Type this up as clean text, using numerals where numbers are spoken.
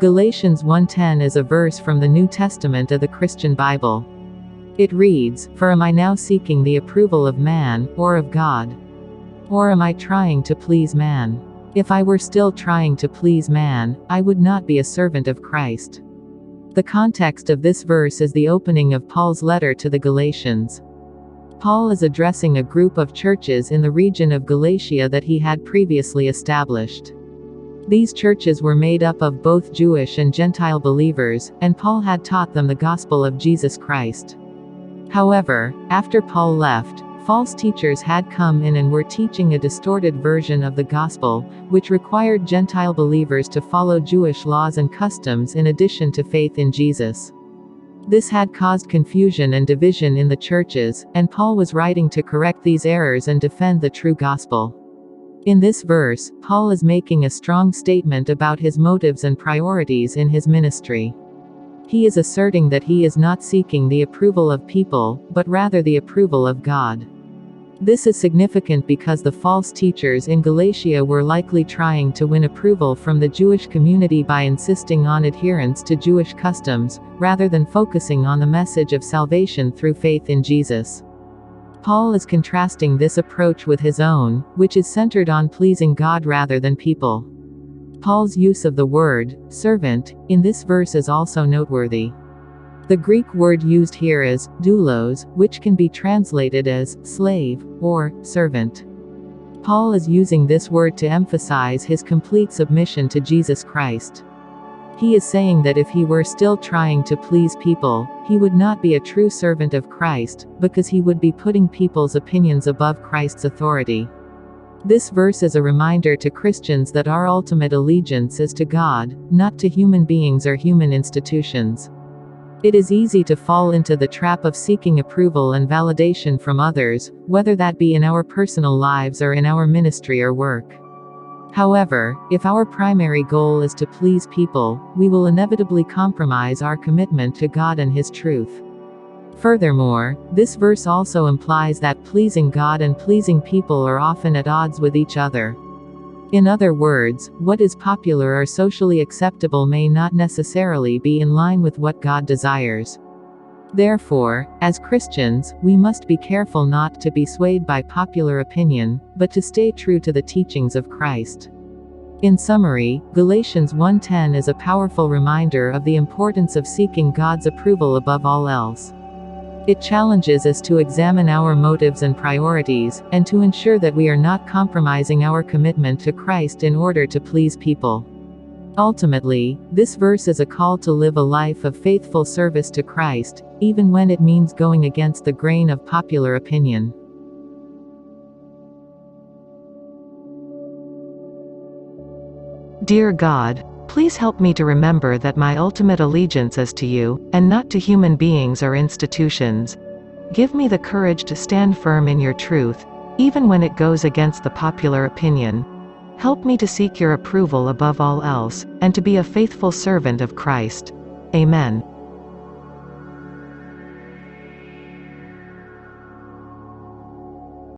Galatians 1:10 is a verse from the New Testament of the Christian Bible. It reads, "For am I now seeking the approval of man, or of God? Or am I trying to please man? If I were still trying to please man, I would not be a servant of Christ." The context of this verse is the opening of Paul's letter to the Galatians. Paul is addressing a group of churches in the region of Galatia that he had previously established. These churches were made up of both Jewish and Gentile believers, and Paul had taught them the gospel of Jesus Christ. However, after Paul left, false teachers had come in and were teaching a distorted version of the gospel, which required Gentile believers to follow Jewish laws and customs in addition to faith in Jesus. This had caused confusion and division in the churches, and Paul was writing to correct these errors and defend the true gospel. In this verse, Paul is making a strong statement about his motives and priorities in his ministry. He is asserting that he is not seeking the approval of people, but rather the approval of God. This is significant because the false teachers in Galatia were likely trying to win approval from the Jewish community by insisting on adherence to Jewish customs, rather than focusing on the message of salvation through faith in Jesus. Paul is contrasting this approach with his own, which is centered on pleasing God rather than people. Paul's use of the word servant in this verse is also noteworthy. The Greek word used here is doulos, which can be translated as slave or servant. Paul is using this word to emphasize his complete submission to Jesus Christ. He is saying that if he were still trying to please people, he would not be a true servant of Christ, because he would be putting people's opinions above Christ's authority. This verse is a reminder to Christians that our ultimate allegiance is to God, not to human beings or human institutions. It is easy to fall into the trap of seeking approval and validation from others, whether that be in our personal lives or in our ministry or work. However, if our primary goal is to please people, we will inevitably compromise our commitment to God and His truth. Furthermore, this verse also implies that pleasing God and pleasing people are often at odds with each other. In other words, what is popular or socially acceptable may not necessarily be in line with what God desires. Therefore, as Christians, we must be careful not to be swayed by popular opinion, but to stay true to the teachings of Christ. In summary, Galatians 1:10 is a powerful reminder of the importance of seeking God's approval above all else. It challenges us to examine our motives and priorities, and to ensure that we are not compromising our commitment to Christ in order to please people. Ultimately, this verse is a call to live a life of faithful service to Christ, even when it means going against the grain of popular opinion. Dear God, please help me to remember that my ultimate allegiance is to you, and not to human beings or institutions. Give me the courage to stand firm in your truth, even when it goes against the popular opinion. Help me to seek your approval above all else, and to be a faithful servant of Christ. Amen.